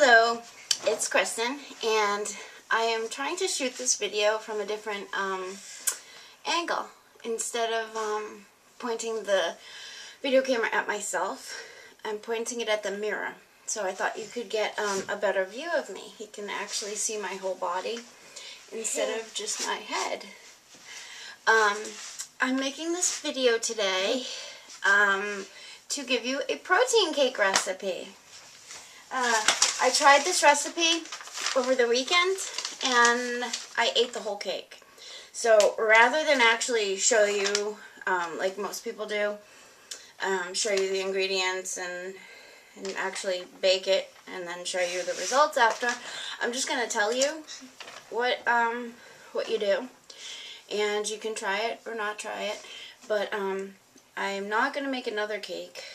Hello, it's Kristen, and I am trying to shoot this video from a different angle. Instead of pointing the video camera at myself, I'm pointing it at the mirror. So I thought you could get a better view of me. You can actually see my whole body instead of just my head. I'm making this video today to give you a protein cake recipe. I tried this recipe over the weekend and I ate the whole cake. So rather than actually show you, like most people do, show you the ingredients and actually bake it and then show you the results after, I'm just going to tell you what you do. And you can try it or not try it. But I'm not going to make another cake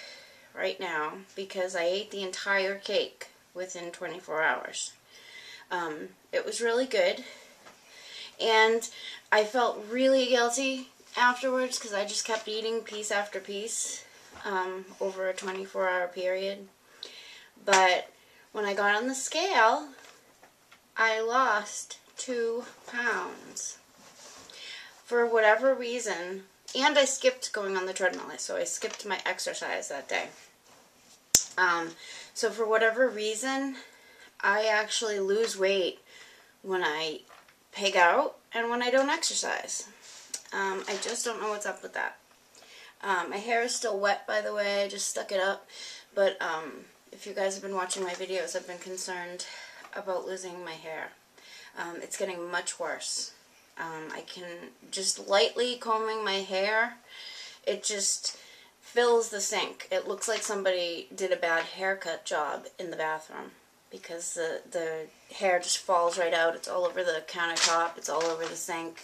right now because I ate the entire cake within 24 hours. It was really good. And I felt really guilty afterwards because I just kept eating piece after piece over a 24-hour period. But when I got on the scale, I lost 2 pounds. For whatever reason, and I skipped going on the treadmill, so I skipped my exercise that day. So for whatever reason, I actually lose weight when I pig out and when I don't exercise. I just don't know what's up with that. My hair is still wet, by the way. I just stuck it up. But if you guys have been watching my videos, I've been concerned about losing my hair. It's getting much worse. I can just lightly combing my hair, it just fills the sink. It looks like somebody did a bad haircut job in the bathroom because the hair just falls right out. It's all over the countertop. It's all over the sink.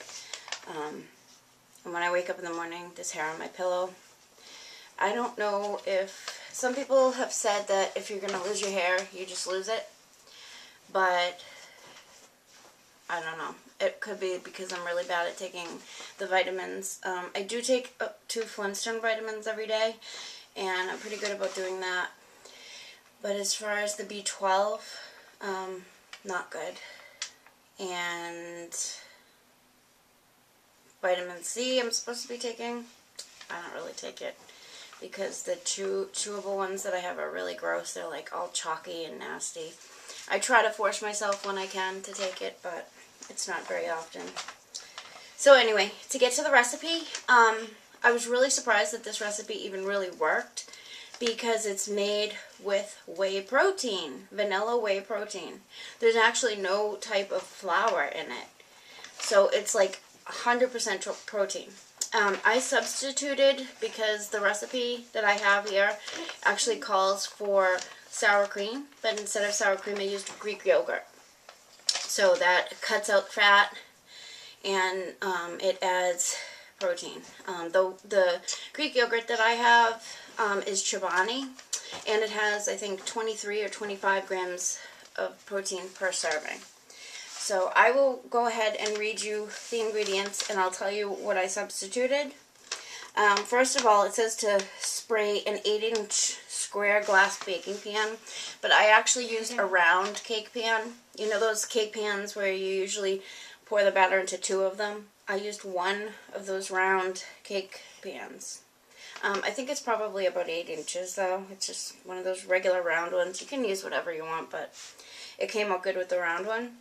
And when I wake up in the morning, there's hair on my pillow. I don't know if... Some people have said that if you're going to lose your hair, you just lose it. But I don't know. It could be because I'm really bad at taking the vitamins. I do take 2 Flintstone vitamins every day, and I'm pretty good about doing that. But as far as the B12, not good. And vitamin C I'm supposed to be taking. I don't really take it because the chewable ones that I have are really gross. They're like all chalky and nasty. I try to force myself when I can to take it, but it's not very often. So anyway, to get to the recipe, I was really surprised that this recipe even really worked because it's made with whey protein, vanilla whey protein. There's actually no type of flour in it. So it's like 100% protein. I substituted because the recipe that I have here actually calls for sour cream, but instead of sour cream I used Greek yogurt. So that cuts out fat and it adds protein. The Greek yogurt that I have is Chobani, and it has, I think, 23 or 25 grams of protein per serving. So I will go ahead and read you the ingredients and I'll tell you what I substituted. First of all, it says to spray an 8-inch square glass baking pan, but I actually used a round cake pan. You know those cake pans where you usually pour the batter into 2 of them? I used 1 of those round cake pans. I think it's probably about 8 inches though. It's just one of those regular round ones. You can use whatever you want, but it came out good with the round one.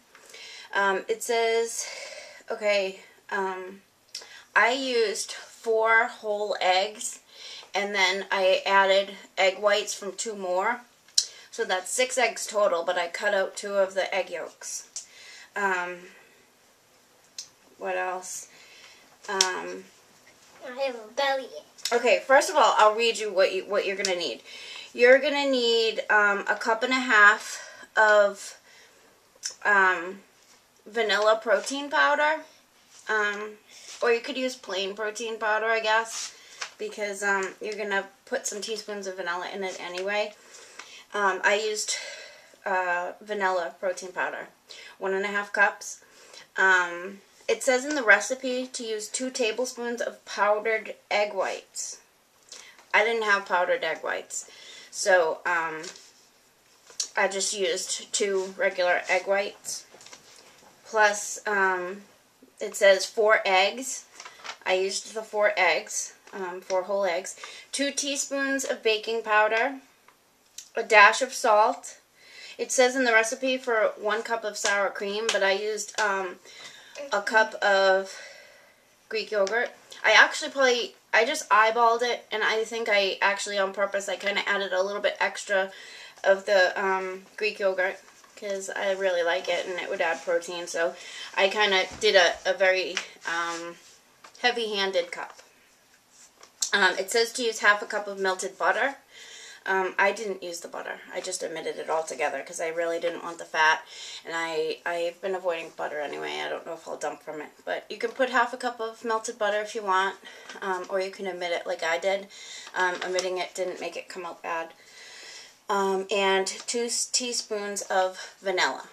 It says, okay, I used 4 whole eggs, and then I added egg whites from 2 more. So that's 6 eggs total, but I cut out 2 of the egg yolks. What else? I have a belly. Okay, first of all, I'll read you what you're going to need. You're going to need a cup and a half of vanilla protein powder. Or you could use plain protein powder, I guess, because you're going to put some teaspoons of vanilla in it anyway. I used vanilla protein powder, 1.5 cups. It says in the recipe to use 2 tablespoons of powdered egg whites. I didn't have powdered egg whites, so I just used 2 regular egg whites. Plus, it says 4 eggs. I used the 4 eggs, 4 whole eggs. 2 teaspoons of baking powder. A dash of salt. It says in the recipe for 1 cup of sour cream, but I used a cup of Greek yogurt. I just eyeballed it, and I think I actually on purpose I kind of added a little bit extra of the Greek yogurt because I really like it and it would add protein. So I kind of did a very heavy-handed cup. It says to use half a cup of melted butter. I didn't use the butter. I just omitted it altogether because I really didn't want the fat. And I've been avoiding butter anyway. I don't know if I'll dump from it. But you can put half a cup of melted butter if you want. Or you can omit it like I did. Omitting it didn't make it come out bad. And 2 teaspoons of vanilla.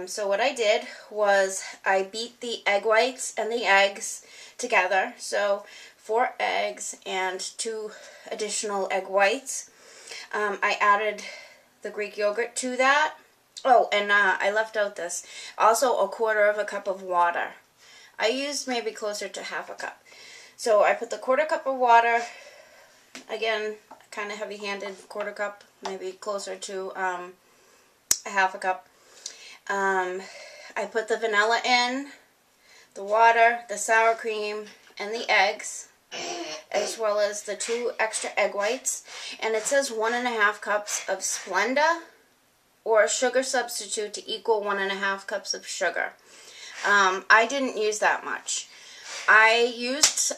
So what I did was I beat the egg whites and the eggs together. So 4 eggs and 2 additional egg whites. I added the Greek yogurt to that. Oh, and I left out this. Also a 1/4 cup of water. I used maybe closer to half a cup. So I put the 1/4 cup of water, again, kind of heavy-handed, 1/4 cup, maybe closer to a half a cup. I put the vanilla in, the water, the sour cream, and the eggs, as well as the 2 extra egg whites. And it says 1½ cups of Splenda or a sugar substitute to equal 1½ cups of sugar. I didn't use that much. I used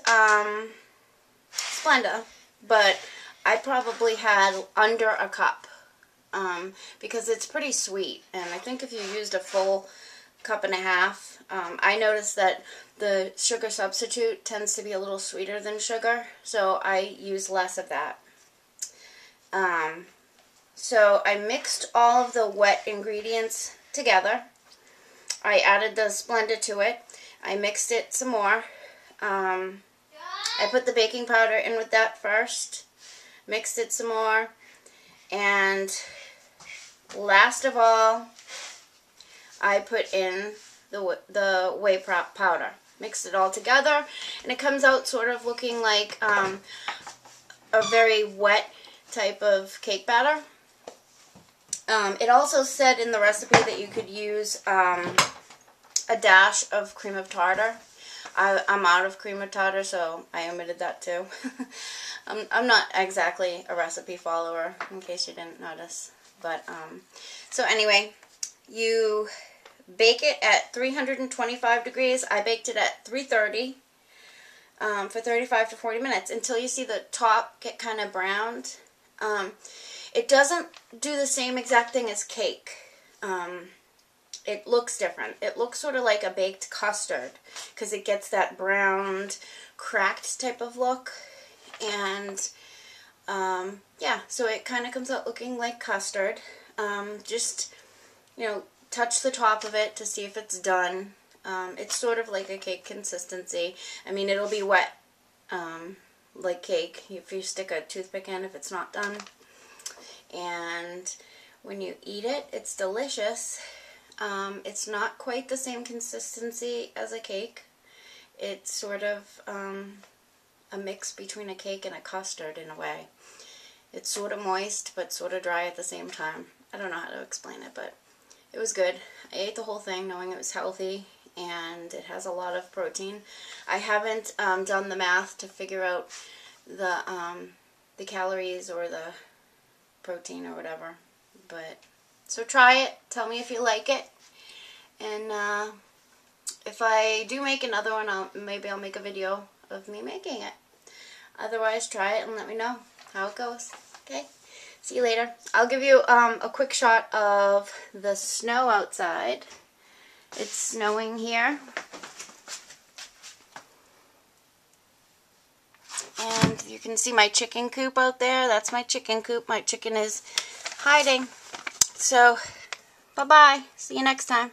Splenda, but I probably had under a cup because it's pretty sweet. And I think if you used a full 1.5 cups, I noticed that the sugar substitute tends to be a little sweeter than sugar, so I use less of that. So I mixed all of the wet ingredients together. I added the Splenda to it. I mixed it some more. I put the baking powder in with that first, mixed it some more, and last of all, I put in the whey powder. Mixed it all together, and it comes out sort of looking like a very wet type of cake batter. It also said in the recipe that you could use a dash of cream of tartar. I'm out of cream of tartar, so I omitted that too. I'm not exactly a recipe follower, in case you didn't notice. But so anyway, you bake it at 325 degrees. I baked it at 330 for 35 to 40 minutes until you see the top get kind of browned. It doesn't do the same exact thing as cake. It looks different. It looks sort of like a baked custard because it gets that browned, cracked type of look. And yeah, so it kind of comes out looking like custard. Just, you know, touch the top of it to see if it's done. It's sort of like a cake consistency. I mean, it'll be wet like cake if you stick a toothpick in if it's not done. And when you eat it, it's delicious. It's not quite the same consistency as a cake. It's sort of a mix between a cake and a custard in a way. It's sort of moist but sort of dry at the same time. I don't know how to explain it, but it was good. I ate the whole thing knowing it was healthy and it has a lot of protein. I haven't done the math to figure out the calories or the protein or whatever, but so try it. Tell me if you like it, and if I do make another one, maybe I'll make a video of me making it. Otherwise, try it and let me know how it goes. Okay, see you later. I'll give you a quick shot of the snow outside. It's snowing here. And you can see my chicken coop out there. That's my chicken coop. My chicken is hiding. So, bye-bye. See you next time.